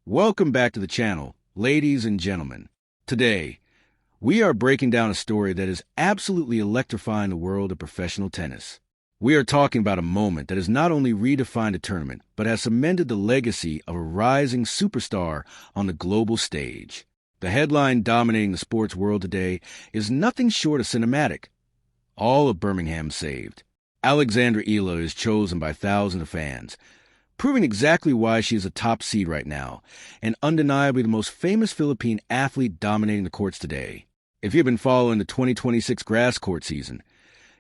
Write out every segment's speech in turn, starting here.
Welcome back to the channel, ladies and gentlemen. Today, we are breaking down a story that is absolutely electrifying the world of professional tennis. We are talking about a moment that has not only redefined a tournament, but has cemented the legacy of a rising superstar on the global stage. The headline dominating the sports world today is nothing short of cinematic. All of Birmingham saved. Alexandra Eala is chosen by thousands of fans, proving exactly why she is a top seed right now, and undeniably the most famous Philippine athlete dominating the courts today. If you've been following the 2026 grass court season,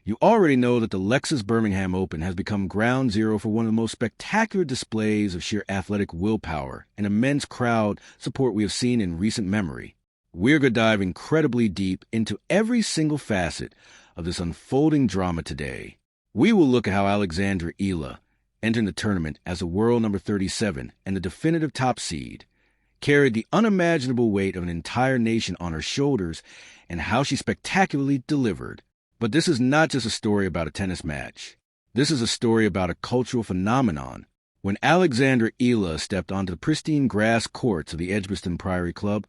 you already know that the Lexus Birmingham Open has become ground zero for one of the most spectacular displays of sheer athletic willpower and immense crowd support we have seen in recent memory. We're going to dive incredibly deep into every single facet of this unfolding drama today. We will look at how Alexandra Eala, entering the tournament as a world number 37 and the definitive top seed, carried the unimaginable weight of an entire nation on her shoulders, and how she spectacularly delivered. But this is not just a story about a tennis match. This is a story about a cultural phenomenon. When Alexandra Eala stepped onto the pristine grass courts of the Edgbaston Priory Club,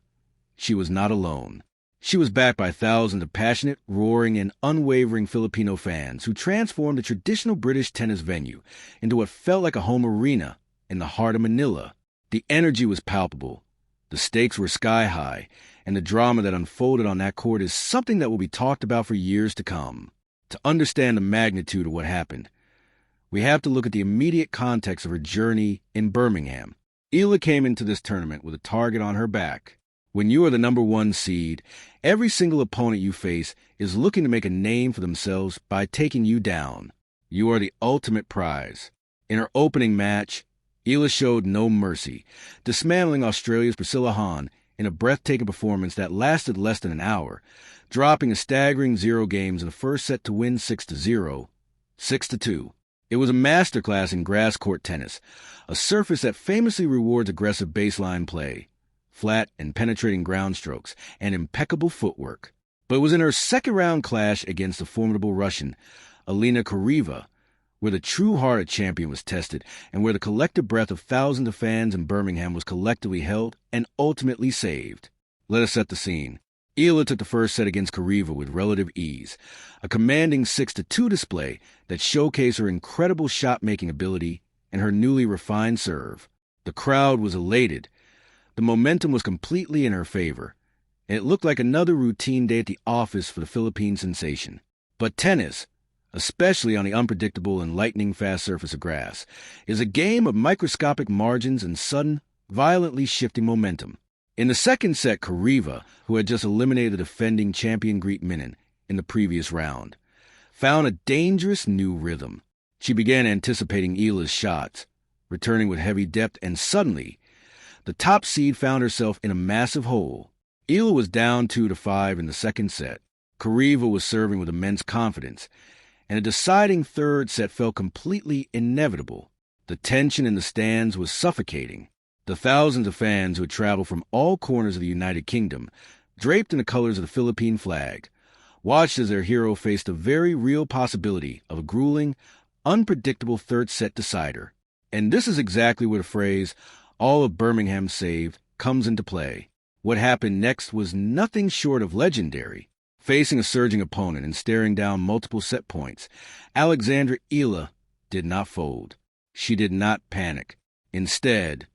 she was not alone. She was backed by thousands of passionate, roaring, and unwavering Filipino fans who transformed the traditional British tennis venue into what felt like a home arena in the heart of Manila. The energy was palpable, the stakes were sky high, and the drama that unfolded on that court is something that will be talked about for years to come. To understand the magnitude of what happened, we have to look at the immediate context of her journey in Birmingham. Eala came into this tournament with a target on her back. When you are the number one seed, every single opponent you face is looking to make a name for themselves by taking you down. You are the ultimate prize. In her opening match, Eala showed no mercy, dismantling Australia's Priscilla Hahn in a breathtaking performance that lasted less than an hour, dropping a staggering 0 games in the first set to win 6-0, 6-2. It was a masterclass in grass court tennis, a surface that famously rewards aggressive baseline play, flat and penetrating ground strokes, and impeccable footwork. But it was in her second-round clash against the formidable Russian, Alina Kareva, where the true-hearted champion was tested and where the collective breath of thousands of fans in Birmingham was collectively held and ultimately saved. Let us set the scene. Eala took the first set against Kareva with relative ease, a commanding 6-2 display that showcased her incredible shot-making ability and her newly refined serve. The crowd was elated. The momentum was completely in her favor, and it looked like another routine day at the office for the Philippine sensation. But tennis, especially on the unpredictable and lightning-fast surface of grass, is a game of microscopic margins and sudden, violently shifting momentum. In the second set, Kareva, who had just eliminated the defending champion Greek Minin in the previous round, found a dangerous new rhythm. She began anticipating Eala's shots, returning with heavy depth, and suddenly, the top seed found herself in a massive hole. Eala was down 2-5 in the second set. Kareva was serving with immense confidence, and a deciding third set felt completely inevitable. The tension in the stands was suffocating. The thousands of fans who had traveled from all corners of the United Kingdom, draped in the colors of the Philippine flag, watched as their hero faced the very real possibility of a grueling, unpredictable third set decider. And this is exactly where the phrase, "all of Birmingham saved," comes into play. What happened next was nothing short of legendary. Facing a surging opponent and staring down multiple set points, Alexandra Eala did not fold. She did not panic. Instead,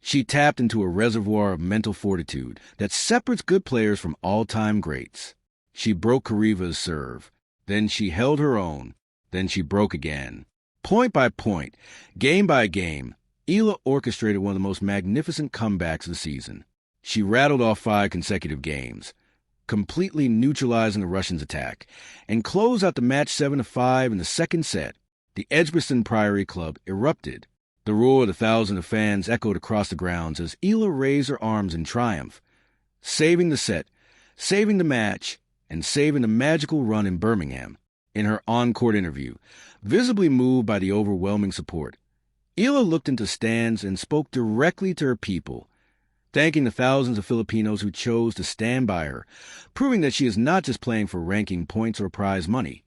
she tapped into a reservoir of mental fortitude that separates good players from all-time greats. She broke Kareva's serve. Then she held her own. Then she broke again. Point by point, game by game, Eala orchestrated one of the most magnificent comebacks of the season. She rattled off 5 consecutive games, completely neutralizing the Russians' attack, and closed out the match 7-5 in the second set. The Edgbaston Priory Club erupted. The roar of the thousands of fans echoed across the grounds as Eala raised her arms in triumph, saving the set, saving the match, and saving the magical run in Birmingham. In her on-court interview, visibly moved by the overwhelming support, Eala looked into stands and spoke directly to her people, thanking the thousands of Filipinos who chose to stand by her, proving that she is not just playing for ranking points or prize money.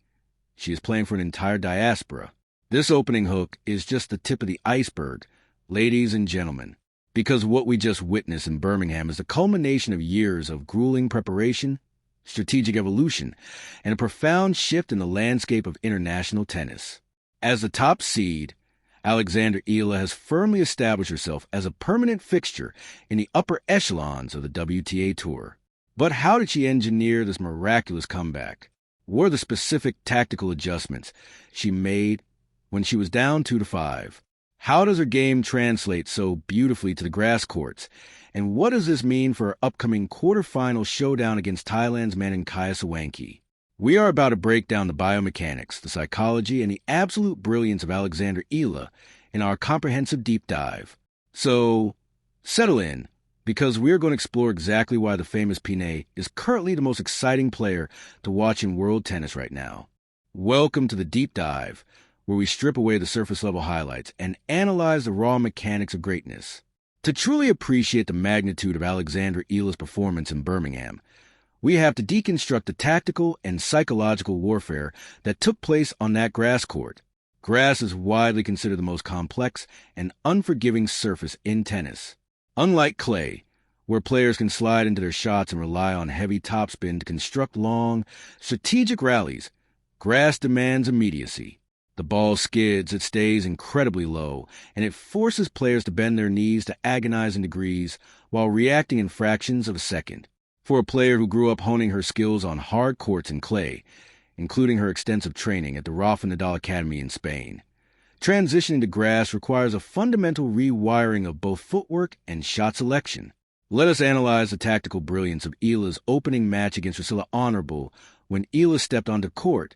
She is playing for an entire diaspora. This opening hook is just the tip of the iceberg, ladies and gentlemen. Because what we just witnessed in Birmingham is the culmination of years of grueling preparation, strategic evolution, and a profound shift in the landscape of international tennis. As the top seed, Alexandra Eala has firmly established herself as a permanent fixture in the upper echelons of the WTA Tour. But how did she engineer this miraculous comeback? What are the specific tactical adjustments she made when she was down 2-5? How does her game translate so beautifully to the grass courts? And what does this mean for her upcoming quarterfinal showdown against Thailand's Maninkaya Sawanki? We are about to break down the biomechanics, the psychology, and the absolute brilliance of Alexandra Eala in our comprehensive deep dive. So, settle in, because we're going to explore exactly why the famous Pinay is currently the most exciting player to watch in world tennis right now. Welcome to the deep dive, where we strip away the surface-level highlights and analyze the raw mechanics of greatness. To truly appreciate the magnitude of Alexandra Eala's performance in Birmingham, we have to deconstruct the tactical and psychological warfare that took place on that grass court. Grass is widely considered the most complex and unforgiving surface in tennis. Unlike clay, where players can slide into their shots and rely on heavy topspin to construct long, strategic rallies, grass demands immediacy. The ball skids, it stays incredibly low, and it forces players to bend their knees to agonizing degrees while reacting in fractions of a second. For a player who grew up honing her skills on hard courts and clay, including her extensive training at the Rafa Nadal Academy in Spain, transitioning to grass requires a fundamental rewiring of both footwork and shot selection. Let us analyze the tactical brilliance of Eala's opening match against Priscilla Honorable. When Eala stepped onto court,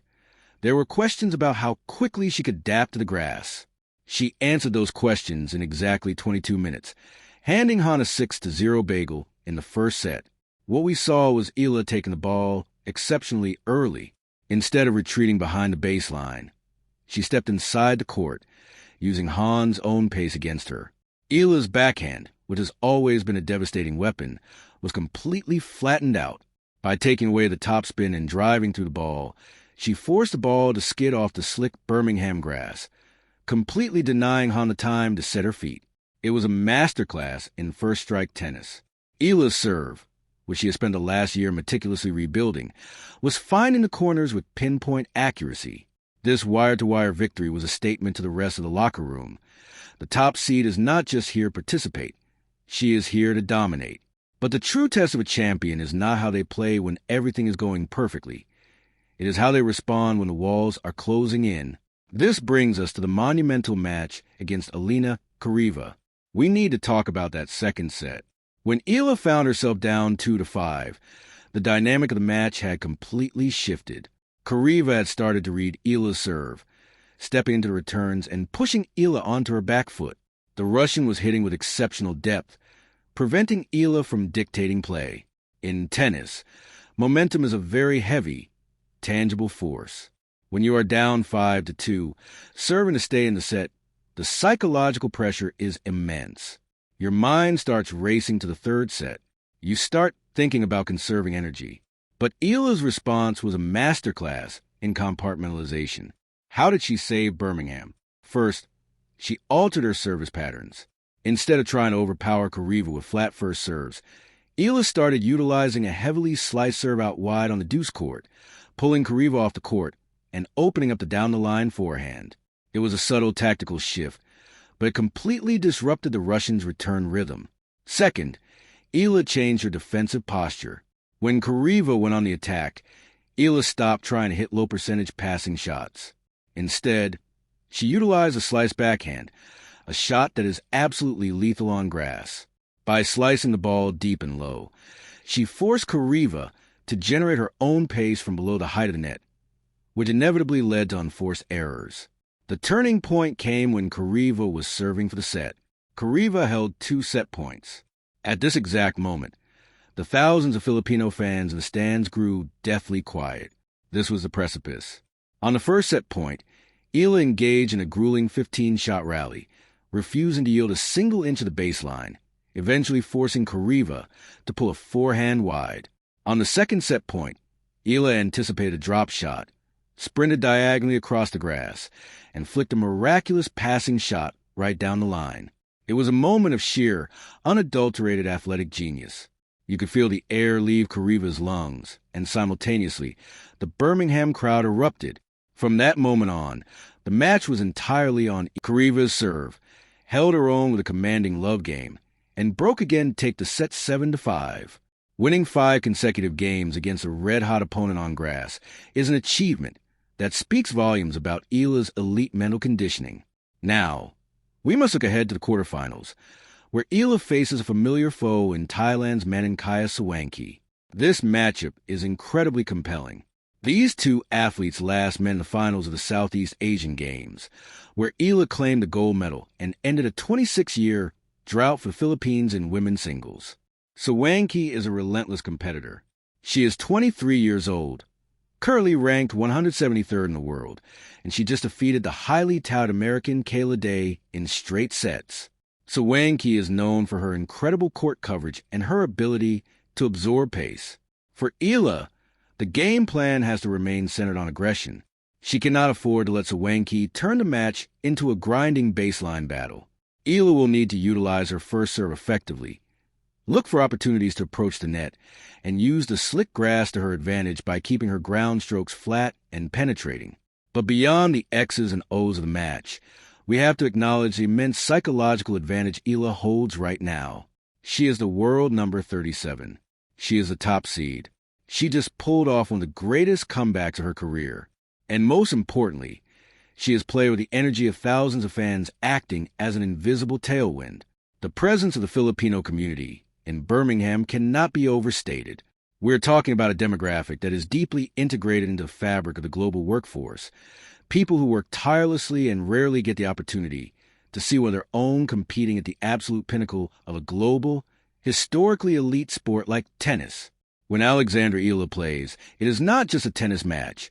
there were questions about how quickly she could adapt to the grass. She answered those questions in exactly 22 minutes, handing Han a 6-0 bagel in the first set. What we saw was Eala taking the ball exceptionally early. Instead of retreating behind the baseline, she stepped inside the court, using Han's own pace against her. Eala's backhand, which has always been a devastating weapon, was completely flattened out. By taking away the topspin and driving through the ball, she forced the ball to skid off the slick Birmingham grass, completely denying Han the time to set her feet. It was a masterclass in first-strike tennis. Eala's serve, which she had spent the last year meticulously rebuilding, was finding the corners with pinpoint accuracy. This wire-to-wire victory was a statement to the rest of the locker room. The top seed is not just here to participate. She is here to dominate. But the true test of a champion is not how they play when everything is going perfectly. It is how they respond when the walls are closing in. This brings us to the monumental match against Alina Kariva. We need to talk about that second set. When Eala found herself down 2-5, the dynamic of the match had completely shifted. Kariva had started to read Eala's serve, stepping into the returns and pushing Eala onto her back foot. The Russian was hitting with exceptional depth, preventing Eala from dictating play. In tennis, momentum is a very heavy, tangible force. When you are down 5-2, serving to stay in the set, the psychological pressure is immense. Your mind starts racing to the third set. You start thinking about conserving energy. But Eala's response was a masterclass in compartmentalization. How did she save Birmingham? First, she altered her service patterns. Instead of trying to overpower Kariva with flat first serves, Eala started utilizing a heavily sliced serve out wide on the deuce court, pulling Kariva off the court and opening up the down-the-line forehand. It was a subtle tactical shift, but it completely disrupted the Russians' return rhythm. Second, Eala changed her defensive posture. When Kariva went on the attack, Eala stopped trying to hit low-percentage passing shots. Instead, she utilized a sliced backhand, a shot that is absolutely lethal on grass. By slicing the ball deep and low, she forced Kariva to generate her own pace from below the height of the net, which inevitably led to unforced errors. The turning point came when Kariva was serving for the set. Kariva held 2 set points. At this exact moment, the thousands of Filipino fans in the stands grew deathly quiet. This was the precipice. On the first set point, Eala engaged in a grueling 15-shot rally, refusing to yield a single inch of the baseline, eventually forcing Kariva to pull a forehand wide. On the second set point, Eala anticipated a drop shot, sprinted diagonally across the grass, and flicked a miraculous passing shot right down the line. It was a moment of sheer, unadulterated athletic genius. You could feel the air leave Kariva's lungs, and simultaneously, the Birmingham crowd erupted. From that moment on, the match was entirely on Kariva's serve, held her own with a commanding love game, and broke again to take the set 7-5. Winning 5 consecutive games against a red-hot opponent on grass is an achievement that speaks volumes about Eala's elite mental conditioning. Now, we must look ahead to the quarterfinals, where Eala faces a familiar foe in Thailand's Maninkaya Sawanki. This matchup is incredibly compelling. These two athletes last met in the finals of the Southeast Asian Games, where Eala claimed the gold medal and ended a 26-year drought for the Philippines in women's singles. Sawanki is a relentless competitor. She is 23 years old, currently ranked 173rd in the world, and she just defeated the highly touted American Kayla Day in straight sets. Sawanki is known for her incredible court coverage and her ability to absorb pace. For Eala, the game plan has to remain centered on aggression. She cannot afford to let Sawanki turn the match into a grinding baseline battle. Eala will need to utilize her first serve effectively, look for opportunities to approach the net, and use the slick grass to her advantage by keeping her ground strokes flat and penetrating. But beyond the X's and O's of the match, we have to acknowledge the immense psychological advantage Eala holds right now. She is the world number 37. She is the top seed. She just pulled off one of the greatest comebacks of her career. And most importantly, she has played with the energy of thousands of fans acting as an invisible tailwind. The presence of the Filipino community in Birmingham cannot be overstated. We're talking about a demographic that is deeply integrated into the fabric of the global workforce. People who work tirelessly and rarely get the opportunity to see one of their own competing at the absolute pinnacle of a global, historically elite sport like tennis. When Alexandra Eala plays, it is not just a tennis match.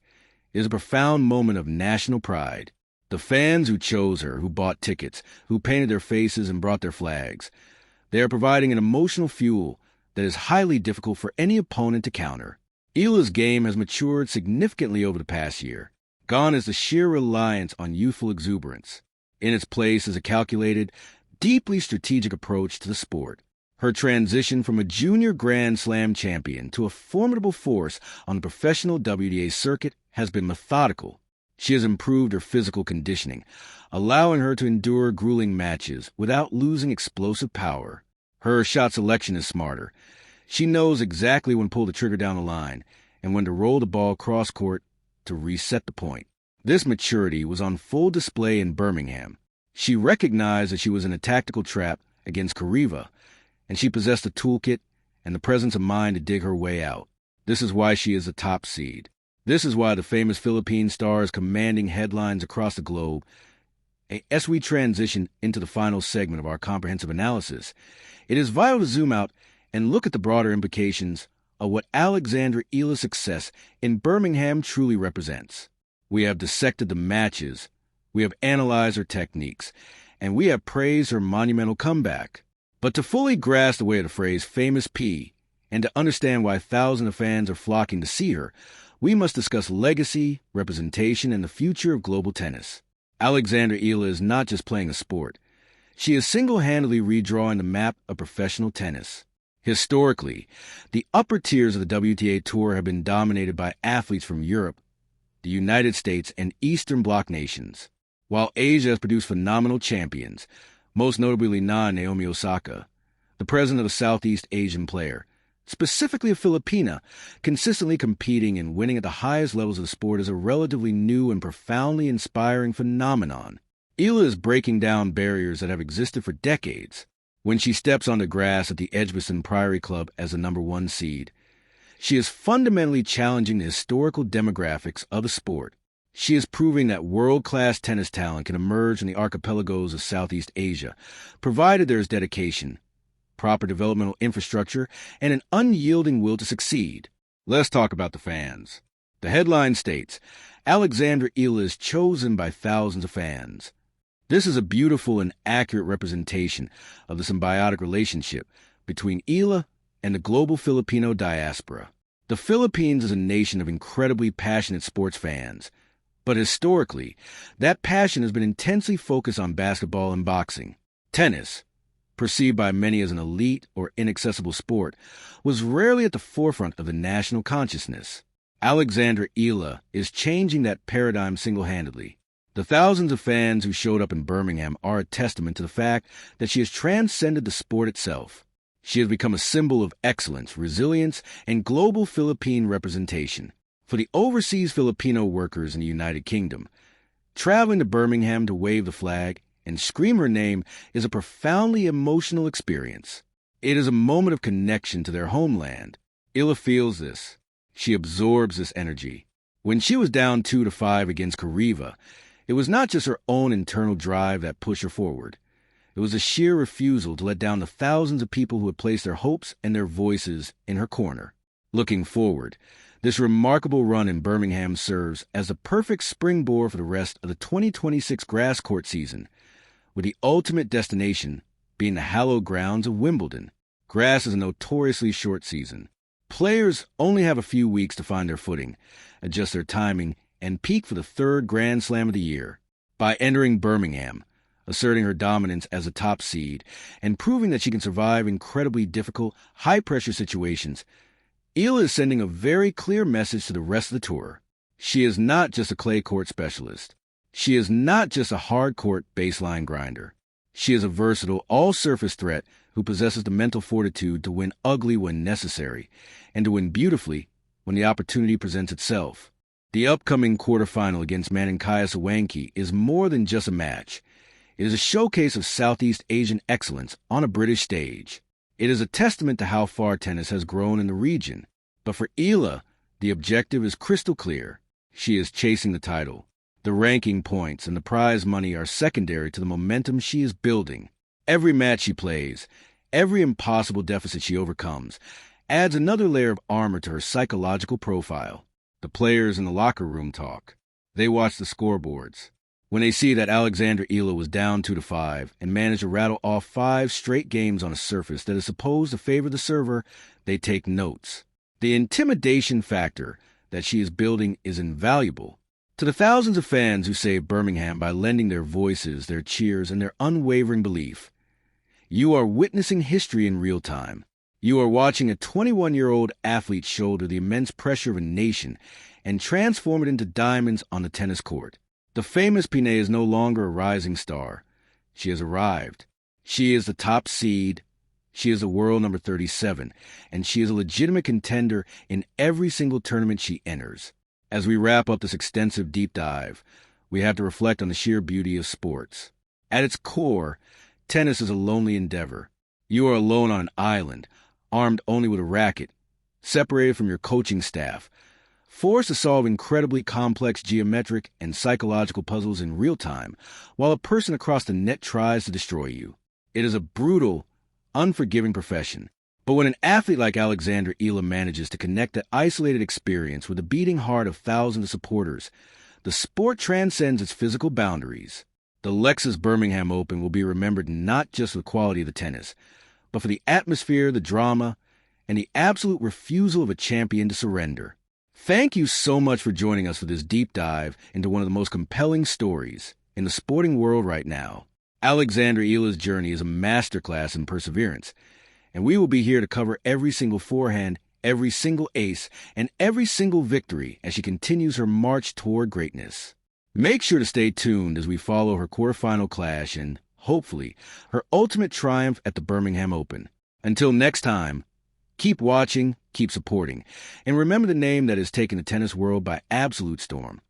It is a profound moment of national pride. The fans who chose her, who bought tickets, who painted their faces and brought their flags, they are providing an emotional fuel that is highly difficult for any opponent to counter. Eala's game has matured significantly over the past year. Gone is the sheer reliance on youthful exuberance. In its place is a calculated, deeply strategic approach to the sport. Her transition from a junior Grand Slam champion to a formidable force on the professional WTA circuit has been methodical. She has improved her physical conditioning, allowing her to endure grueling matches without losing explosive power. Her shot selection is smarter. She knows exactly when to pull the trigger down the line and when to roll the ball cross-court to reset the point. This maturity was on full display in Birmingham. She recognized that she was in a tactical trap against Kariva, and she possessed the toolkit and the presence of mind to dig her way out. This is why she is the top seed. This is why the famous Philippine star is commanding headlines across the globe. As we transition into the final segment of our comprehensive analysis, it is vital to zoom out and look at the broader implications of what Alexandra Eala's success in Birmingham truly represents. We have dissected the matches, we have analyzed her techniques, and we have praised her monumental comeback. But to fully grasp the weight of the phrase famous P, and to understand why thousands of fans are flocking to see her, we must discuss legacy, representation, and the future of global tennis. Alexandra Eala is not just playing a sport. She is single-handedly redrawing the map of professional tennis. Historically, the upper tiers of the WTA Tour have been dominated by athletes from Europe, the United States, and Eastern Bloc nations, while Asia has produced phenomenal champions, most notably Naomi Osaka, the president of the Southeast Asian player, specifically a Filipina, consistently competing and winning at the highest levels of the sport is a relatively new and profoundly inspiring phenomenon. Eala is breaking down barriers that have existed for decades. When she steps on the grass at the Edgbaston Priory Club as the number 1 seed, she is fundamentally challenging the historical demographics of the sport. She is proving that world-class tennis talent can emerge in the archipelagos of Southeast Asia, provided there is dedication, proper developmental infrastructure, and an unyielding will to succeed. Let's talk about the fans. The headline states, Alexandra Eala is chosen by thousands of fans. This is a beautiful and accurate representation of the symbiotic relationship between Eala and the global Filipino diaspora. The Philippines is a nation of incredibly passionate sports fans, but historically, that passion has been intensely focused on basketball and boxing. Tennis, perceived by many as an elite or inaccessible sport, was rarely at the forefront of the national consciousness. Alexandra Eala is changing that paradigm single-handedly. The thousands of fans who showed up in Birmingham are a testament to the fact that she has transcended the sport itself. She has become a symbol of excellence, resilience, and global Philippine representation. For the overseas Filipino workers in the United Kingdom, traveling to Birmingham to wave the flag and scream her name is a profoundly emotional experience. It is a moment of connection to their homeland. Eala feels this. She absorbs this energy. When she was down 2-5 against Kariva, it was not just her own internal drive that pushed her forward. It was a sheer refusal to let down the thousands of people who had placed their hopes and their voices in her corner. Looking forward, this remarkable run in Birmingham serves as the perfect springboard for the rest of the 2026 grass court season, with the ultimate destination being the hallowed grounds of Wimbledon. Grass is a notoriously short season. Players only have a few weeks to find their footing, adjust their timing, and peak for the third Grand Slam of the year. By entering Birmingham, asserting her dominance as a top seed, and proving that she can survive incredibly difficult, high-pressure situations, Eala is sending a very clear message to the rest of the tour. She is not just a clay court specialist. She is not just a hard-court baseline grinder. She is a versatile, all-surface threat who possesses the mental fortitude to win ugly when necessary, and to win beautifully when the opportunity presents itself. The upcoming quarterfinal against Maninkaya Sawanki is more than just a match. It is a showcase of Southeast Asian excellence on a British stage. It is a testament to how far tennis has grown in the region. But for Eala, the objective is crystal clear. She is chasing the title. The ranking points and the prize money are secondary to the momentum she is building. Every match she plays, every impossible deficit she overcomes, adds another layer of armor to her psychological profile. The players in the locker room talk. They watch the scoreboards. When they see that Alexandra Eala was down 2-5 and managed to rattle off 5 straight games on a surface that is supposed to favor the server, they take notes. The intimidation factor that she is building is invaluable. To the thousands of fans who saved Birmingham by lending their voices, their cheers, and their unwavering belief, you are witnessing history in real time. You are watching a 21-year-old athlete shoulder the immense pressure of a nation and transform it into diamonds on the tennis court. The famous Pinay is no longer a rising star. She has arrived. She is the top seed. She is the world number 37, and she is a legitimate contender in every single tournament she enters. As we wrap up this extensive deep dive, we have to reflect on the sheer beauty of sports. At its core, tennis is a lonely endeavor. You are alone on an island, armed only with a racket, separated from your coaching staff, forced to solve incredibly complex geometric and psychological puzzles in real time, while a person across the net tries to destroy you. It is a brutal, unforgiving profession. But when an athlete like Alexandra Eala manages to connect that isolated experience with the beating heart of thousands of supporters, the sport transcends its physical boundaries. The Lexus Birmingham Open will be remembered not just for the quality of the tennis, but for the atmosphere, the drama, and the absolute refusal of a champion to surrender. Thank you so much for joining us for this deep dive into one of the most compelling stories in the sporting world right now. Alexandra Eala's journey is a masterclass in perseverance, and we will be here to cover every single forehand, every single ace, and every single victory as she continues her march toward greatness. Make sure to stay tuned as we follow her quarterfinal clash and, hopefully, her ultimate triumph at the Birmingham Open. Until next time, keep watching, keep supporting, and remember the name that has taken the tennis world by absolute storm.